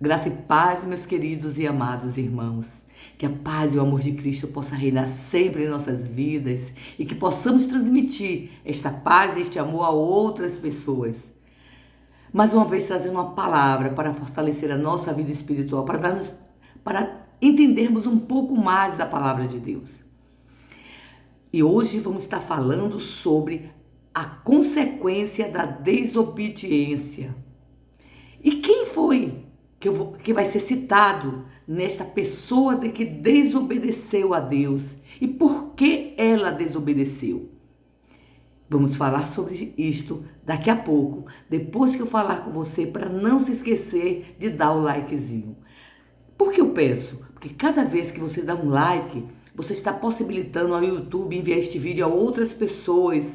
Graça e paz, meus queridos e amados irmãos. Que a paz e o amor de Cristo possa reinar sempre em nossas vidas e que possamos transmitir esta paz e este amor a outras pessoas. Mais uma vez trazendo uma palavra para fortalecer a nossa vida espiritual, para entendermos um pouco mais da palavra de Deus. E hoje vamos estar falando sobre a consequência da desobediência. E quem foi que vai ser citado nesta pessoa de que desobedeceu a Deus? E por que ela desobedeceu? Vamos falar sobre isto daqui a pouco, depois que eu falar com você, para não se esquecer de dar o likezinho. Por que eu peço? Porque cada vez que você dá um like, você está possibilitando ao YouTube enviar este vídeo a outras pessoas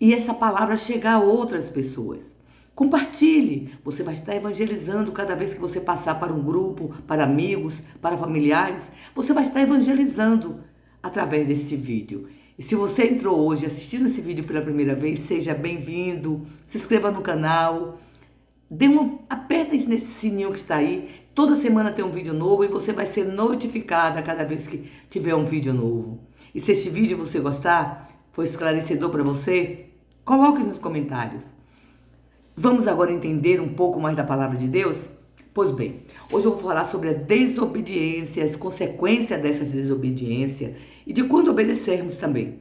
e essa palavra chegar a outras pessoas. Compartilhe, você vai estar evangelizando cada vez que você passar para um grupo, para amigos, para familiares. Você vai estar evangelizando através desse vídeo. E se você entrou hoje assistindo esse vídeo pela primeira vez, seja bem-vindo, se inscreva no canal, aperta nesse sininho que está aí. Toda semana tem um vídeo novo e você vai ser notificada cada vez que tiver um vídeo novo. E se este vídeo você gostar, foi esclarecedor para você, coloque nos comentários. Vamos agora entender um pouco mais da palavra de Deus? Pois bem, hoje eu vou falar sobre a desobediência, as consequências dessa desobediência e de quando obedecermos também.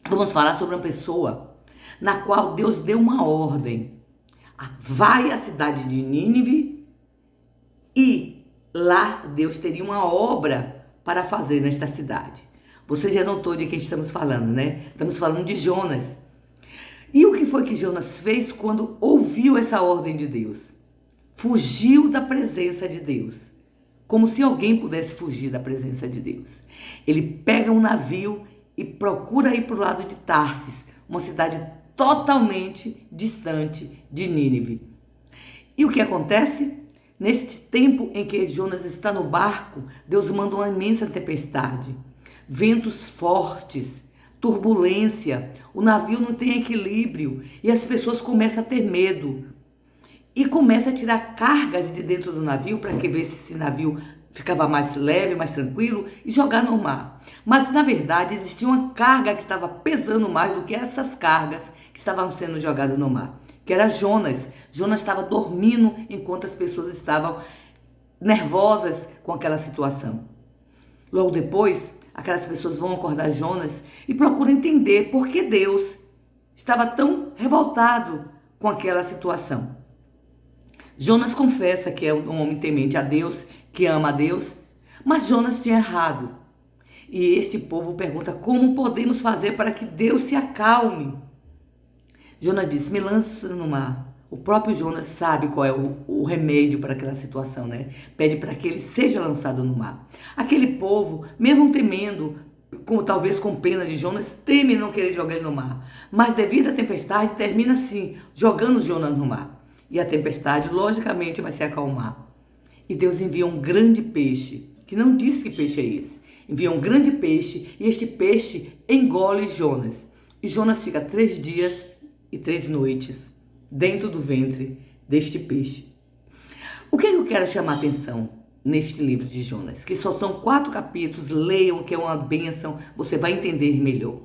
Vamos falar sobre uma pessoa na qual Deus deu uma ordem. Vai à cidade de Nínive e lá Deus teria uma obra para fazer nesta cidade. Você já notou de quem estamos falando, né? Estamos falando de Jonas. E o que foi que Jonas fez quando ouviu essa ordem de Deus? Fugiu da presença de Deus. Como se alguém pudesse fugir da presença de Deus. Ele pega um navio e procura ir para o lado de Tarsis, uma cidade totalmente distante de Nínive. E o que acontece? Neste tempo em que Jonas está no barco, Deus manda uma imensa tempestade, ventos fortes, turbulência, o navio não tem equilíbrio e as pessoas começam a ter medo e começam a tirar cargas de dentro do navio para ver se esse navio ficava mais leve, mais tranquilo e jogar no mar. Mas na verdade existia uma carga que estava pesando mais do que essas cargas que estavam sendo jogadas no mar, que era Jonas. Jonas estava dormindo enquanto as pessoas estavam nervosas com aquela situação. Logo depois, aquelas pessoas vão acordar Jonas e procuram entender por que Deus estava tão revoltado com aquela situação. Jonas confessa que é um homem temente a Deus, que ama a Deus, mas Jonas tinha errado. E este povo pergunta como podemos fazer para que Deus se acalme. Jonas disse, me lança no mar. O próprio Jonas sabe qual é o remédio para aquela situação, né? Pede para que ele seja lançado no mar. Aquele povo, mesmo temendo, talvez com pena de Jonas, teme não querer jogar ele no mar. Mas devido à tempestade, termina assim, jogando Jonas no mar. E a tempestade, logicamente, vai se acalmar. E Deus envia um grande peixe, que não diz que peixe é esse. Envia um grande peixe e este peixe engole Jonas. E Jonas fica 3 dias e 3 noites dentro do ventre deste peixe. O que eu quero chamar a atenção neste livro de Jonas? Que só são 4 capítulos, leiam que é uma bênção, você vai entender melhor.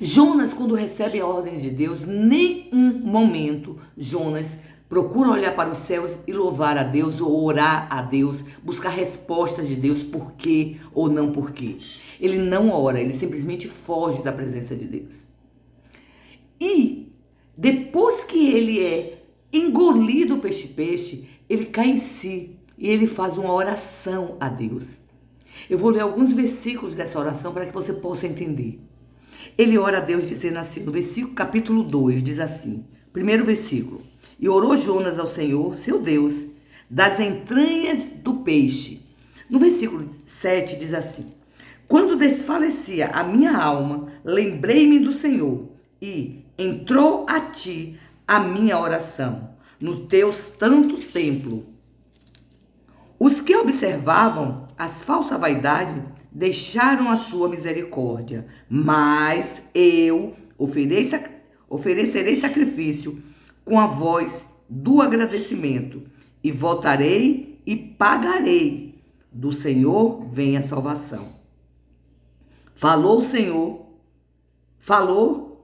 Jonas, quando recebe a ordem de Deus, nenhum momento Jonas procura olhar para os céus e louvar a Deus ou orar a Deus, buscar respostas de Deus, por quê ou não por quê. Ele não ora, ele simplesmente foge da presença de Deus. E depois que ele é engolido peixe, ele cai em si e ele faz uma oração a Deus. Eu vou ler alguns versículos dessa oração para que você possa entender. Ele ora a Deus dizendo assim, no versículo capítulo 2, diz assim, primeiro versículo. E orou Jonas ao Senhor, seu Deus, das entranhas do peixe. No versículo 7 diz assim, quando desfalecia a minha alma, lembrei-me do Senhor e entrou a ti a minha oração, no teu santo templo. Os que observavam as falsas vaidades deixaram a sua misericórdia, mas eu oferecerei sacrifício com a voz do agradecimento e voltarei e pagarei. Do Senhor vem a salvação. Falou,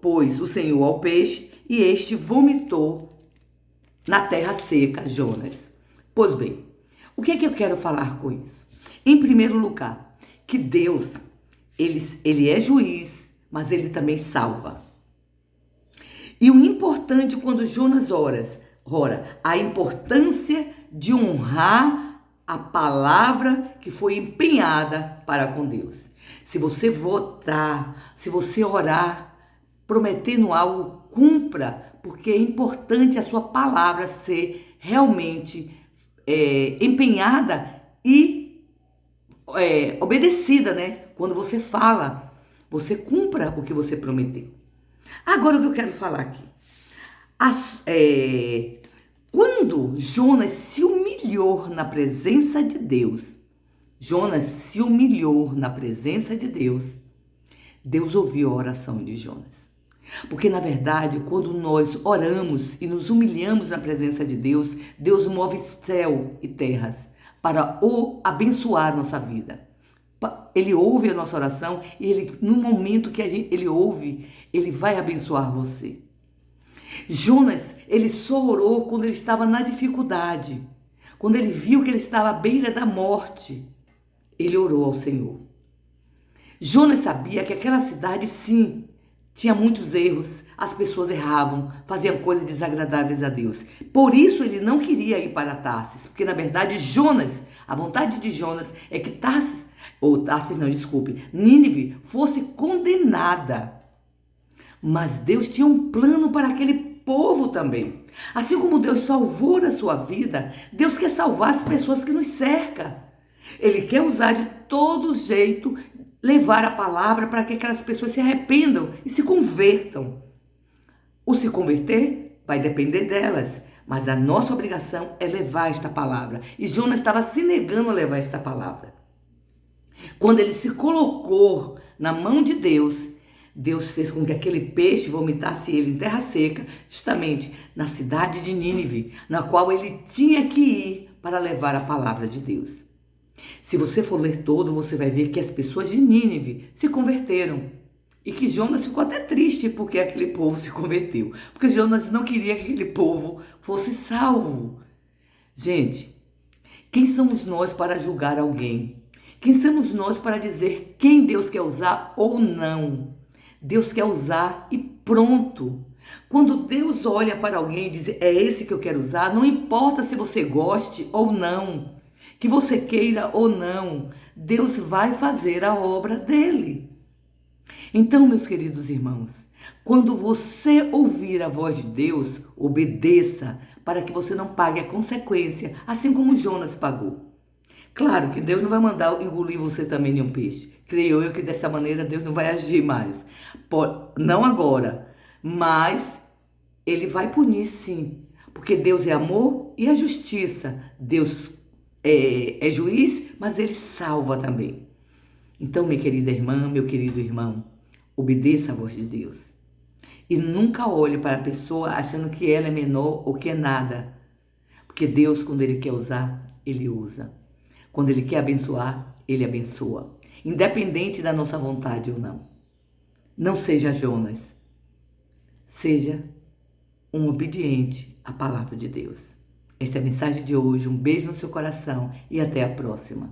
pois, o Senhor ao peixe, e este vomitou na terra seca, Jonas. Pois bem, o que é que eu quero falar com isso? Em primeiro lugar, que Deus, ele é juiz, mas ele também salva. E o importante quando Jonas ora, a importância de honrar a palavra que foi empenhada para com Deus. Se você votar, se você orar, prometendo algo, cumpra, porque é importante a sua palavra ser realmente empenhada e obedecida, né? Quando você fala, você cumpra o que você prometeu. Agora o que eu quero falar aqui. Quando Jonas se humilhou na presença de Deus, Deus ouviu a oração de Jonas. Porque, na verdade, quando nós oramos e nos humilhamos na presença de Deus, Deus move céu e terras para abençoar nossa vida. Ele ouve a nossa oração e no momento que ele ouve, ele vai abençoar você. Jonas, ele só orou quando ele estava na dificuldade. Quando ele viu que ele estava à beira da morte, ele orou ao Senhor. Jonas sabia que aquela cidade, sim, tinha muitos erros. As pessoas erravam, faziam coisas desagradáveis a Deus. Por isso ele não queria ir para Tarsis, porque na verdade a vontade de Jonas é que Nínive fosse condenada. Mas Deus tinha um plano para aquele povo também. Assim como Deus salvou a sua vida, Deus quer salvar as pessoas que nos cercam. Ele quer usar de todo jeito, levar a palavra para que aquelas pessoas se arrependam e se convertam. O se converter vai depender delas, mas a nossa obrigação é levar esta palavra. E Jonas estava se negando a levar esta palavra. Quando ele se colocou na mão de Deus, Deus fez com que aquele peixe vomitasse ele em terra seca, justamente na cidade de Nínive, na qual ele tinha que ir para levar a palavra de Deus. Se você for ler todo, você vai ver que as pessoas de Nínive se converteram. E que Jonas ficou até triste porque aquele povo se converteu. Porque Jonas não queria que aquele povo fosse salvo. Gente, quem somos nós para julgar alguém? Quem somos nós para dizer quem Deus quer usar ou não? Deus quer usar e pronto. Quando Deus olha para alguém e diz, é esse que eu quero usar, não importa se você goste ou não, que você queira ou não, Deus vai fazer a obra dele. Então, meus queridos irmãos, quando você ouvir a voz de Deus, obedeça para que você não pague a consequência, assim como Jonas pagou. Claro que Deus não vai mandar engolir você também em um peixe. Creio eu que dessa maneira Deus não vai agir mais. Não agora, mas Ele vai punir sim. Porque Deus é amor e é justiça. Deus é juiz, mas Ele salva também. Então, minha querida irmã, meu querido irmão, obedeça a voz de Deus. E nunca olhe para a pessoa achando que ela é menor ou que é nada. Porque Deus, quando Ele quer usar, Ele usa. Quando Ele quer abençoar, Ele abençoa. Independente da nossa vontade ou não. Não seja Jonas. Seja um obediente à palavra de Deus. Esta é a mensagem de hoje. Um beijo no seu coração e até a próxima.